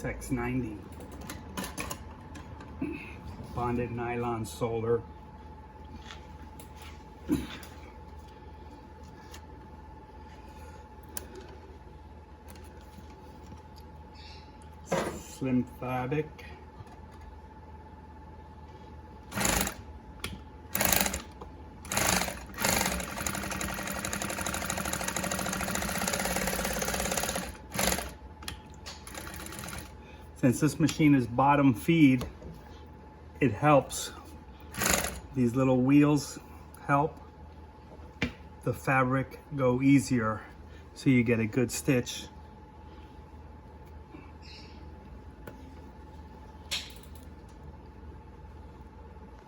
T90 bonded nylon solder. Slim fabric. Since this machine is bottom feed, it helps. These little wheels help the fabric go easier, so you get a good stitch